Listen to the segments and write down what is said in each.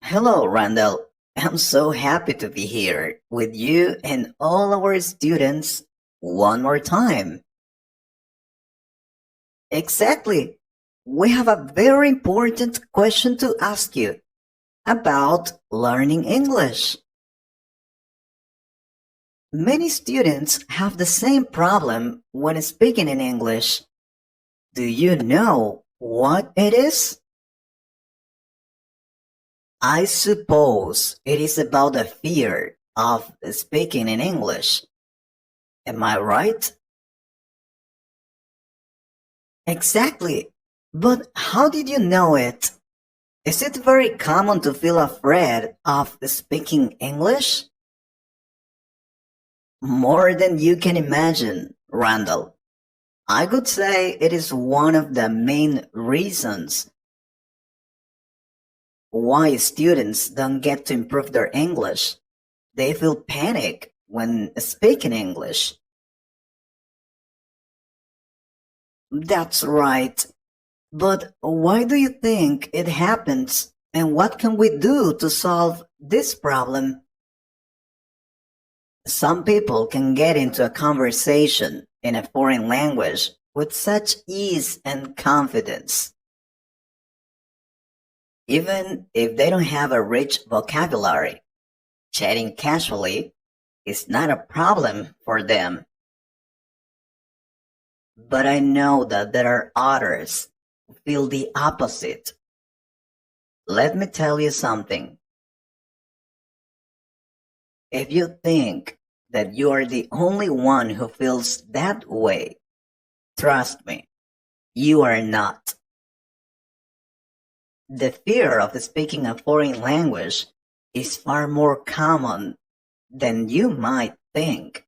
Hello, Randall. I'm so happy to be here with you and all our students one more time. Exactly. We have a very important question to ask you about learning English. Many students have the same problem when speaking in English. Do you know what it is? I suppose it is about the fear of speaking in English. Am I right? Exactly. But how did you know it? Is it very common to feel afraid of speaking English? More than you can imagine, Randall. I could say it is one of the main reasons why students don't get to improve their English. They feel panic when speaking English. That's right. But why do you think it happens? And what can we do to solve this problem? Some people can get into a conversation in a foreign language with such ease and confidence. Even if they don't have a rich vocabulary, chatting casually is not a problem for them. But I know that there are others who feel the opposite. Let me tell you something. If you think that you are the only one who feels that way, trust me, you are not. The fear of speaking a foreign language is far more common than you might think.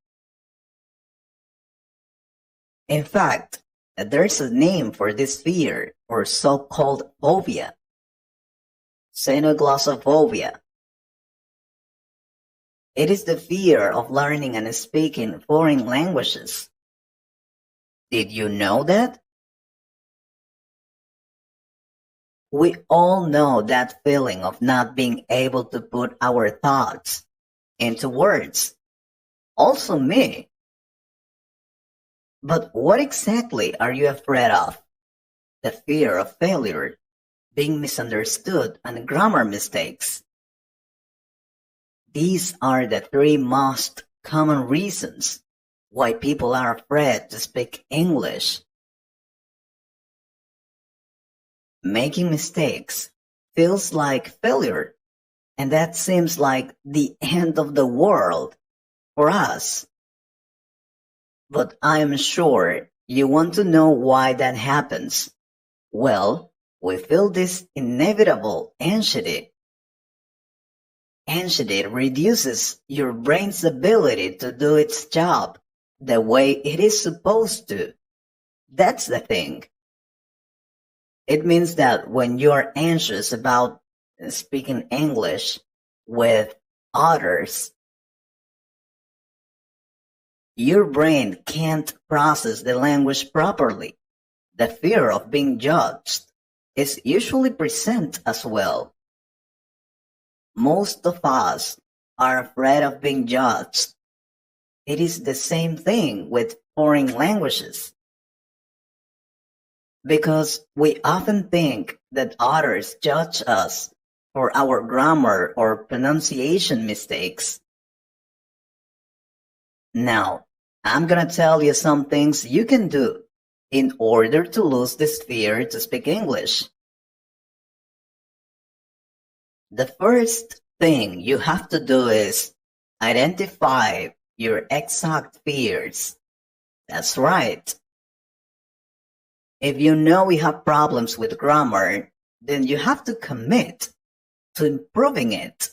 In fact, there's a name for this fear or so-called phobia. Xenoglossophobia. It is the fear of learning and speaking foreign languages. Did you know that? We all know that feeling of not being able to put our thoughts into words. Also me. But what exactly are you afraid of? The fear of failure, being misunderstood, and grammar mistakes. These are the three most common reasons why people are afraid to speak English. Making mistakes feels like failure, and that seems like the end of the world for us. But I am sure you want to know why that happens. Well, we feel this inevitable anxiety. Anxiety reduces your brain's ability to do its job the way it is supposed to. That's the thing. It means that when you're anxious about speaking English with others, your brain can't process the language properly. The fear of being judged is usually present as well. Most of us are afraid of being judged. It is the same thing with foreign languages. Because we often think that others judge us for our grammar or pronunciation mistakes. Now, I'm gonna tell you some things you can do in order to lose this fear to speak English. The first thing you have to do is identify your exact fears. That's right. If you know you have problems with grammar, then you have to commit to improving it.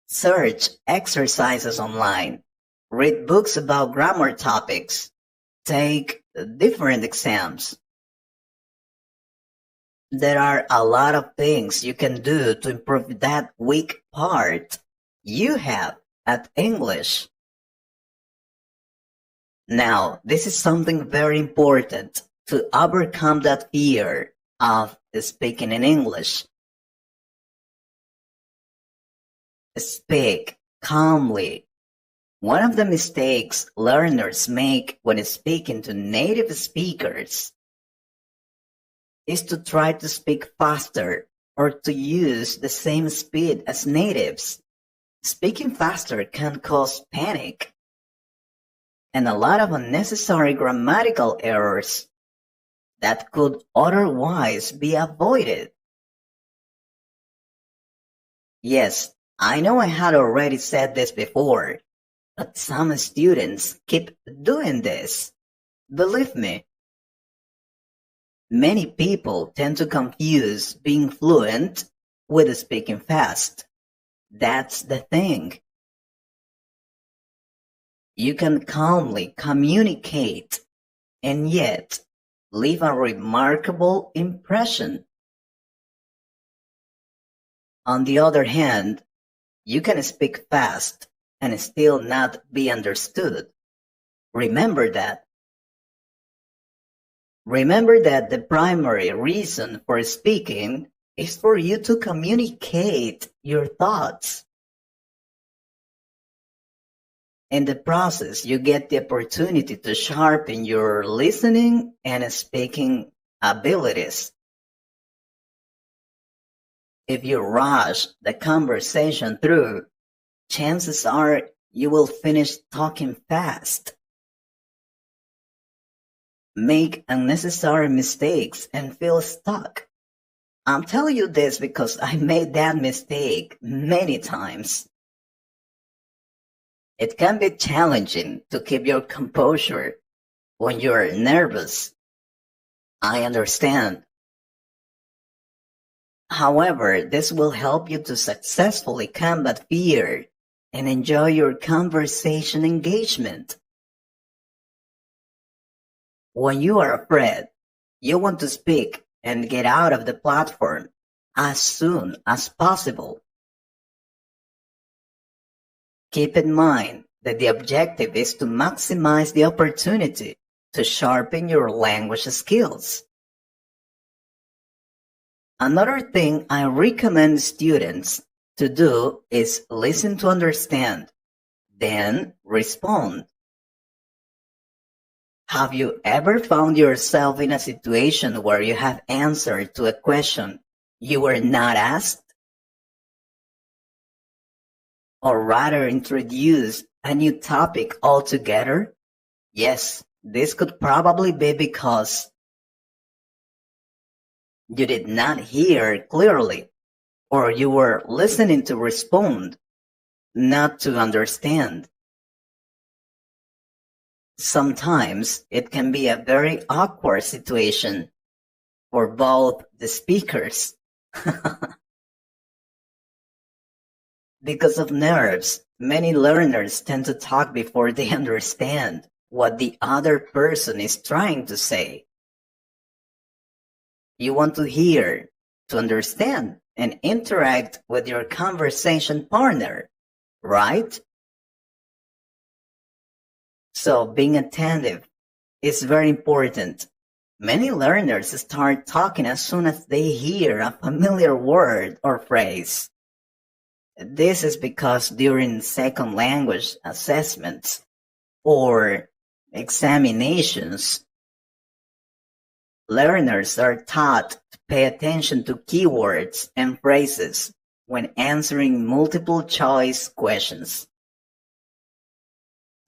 Search exercises online. Read books about grammar topics. Take different exams. There are a lot of things you can do to improve that weak part you have at English. Now, this is something very important to overcome that fear of speaking in English. Speak calmly. One of the mistakes learners make when speaking to native speakers is to try to speak faster or to use the same speed as natives. Speaking faster can cause panic and a lot of unnecessary grammatical errors that could otherwise be avoided. Yes, I know I had already said this before, but some students keep doing this. Believe me, many people tend to confuse being fluent with speaking fast. That's the thing. You can calmly communicate and yet leave a remarkable impression. On the other hand, you can speak fast and still not be understood. Remember that. Remember that the primary reason for speaking is for you to communicate your thoughts. In the process, you get the opportunity to sharpen your listening and speaking abilities. If you rush the conversation through, chances are you will finish talking fast, make unnecessary mistakes, and feel stuck. I'm telling you this because I made that mistake many times. It can be challenging to keep your composure when you're nervous. I understand. However, this will help you to successfully combat fear and enjoy your conversation engagement. When you are afraid, you want to speak and get out of the platform as soon as possible. Keep in mind that the objective is to maximize the opportunity to sharpen your language skills. Another thing I recommend students to do is listen to understand, then respond. Have you ever found yourself in a situation where you have answered to a question you were not asked? Or rather introduced a new topic altogether? Yes, this could probably be because you did not hear clearly, or you were listening to respond, not to understand. Sometimes it can be a very awkward situation for both the speakers. Because of nerves, many learners tend to talk before they understand what the other person is trying to say. You want to hear, to understand, and interact with your conversation partner, right? So being attentive is very important. Many learners start talking as soon as they hear a familiar word or phrase. This is because during second language assessments or examinations, learners are taught to pay attention to keywords and phrases when answering multiple choice questions.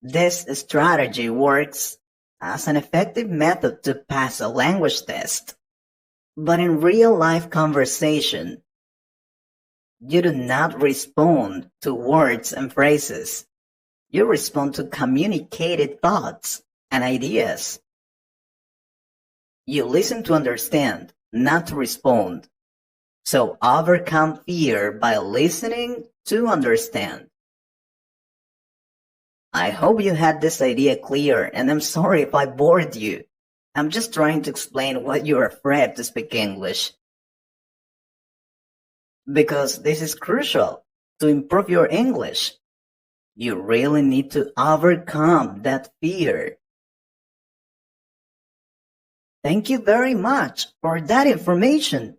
This strategy works as an effective method to pass a language test, but in real-life conversation, you do not respond to words and phrases. You respond to communicated thoughts and ideas. You listen to understand, not to respond. So overcome fear by listening to understand. I hope you had this idea clear, and I'm sorry if I bored you. I'm just trying to explain why you're afraid to speak English. Because this is crucial to improve your English. You really need to overcome that fear. Thank you very much for that information.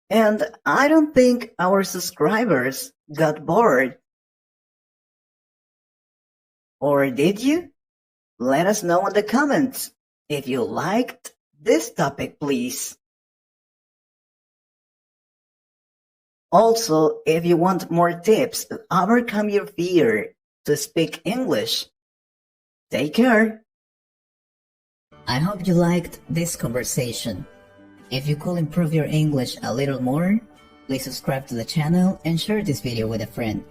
And I don't think our subscribers got bored. Or did you? Let us know in the comments if you liked this topic, please. Also, if you want more tips to overcome your fear to speak English, take care. I hope you liked this conversation. If you could improve your English a little more, please subscribe to the channel and share this video with a friend.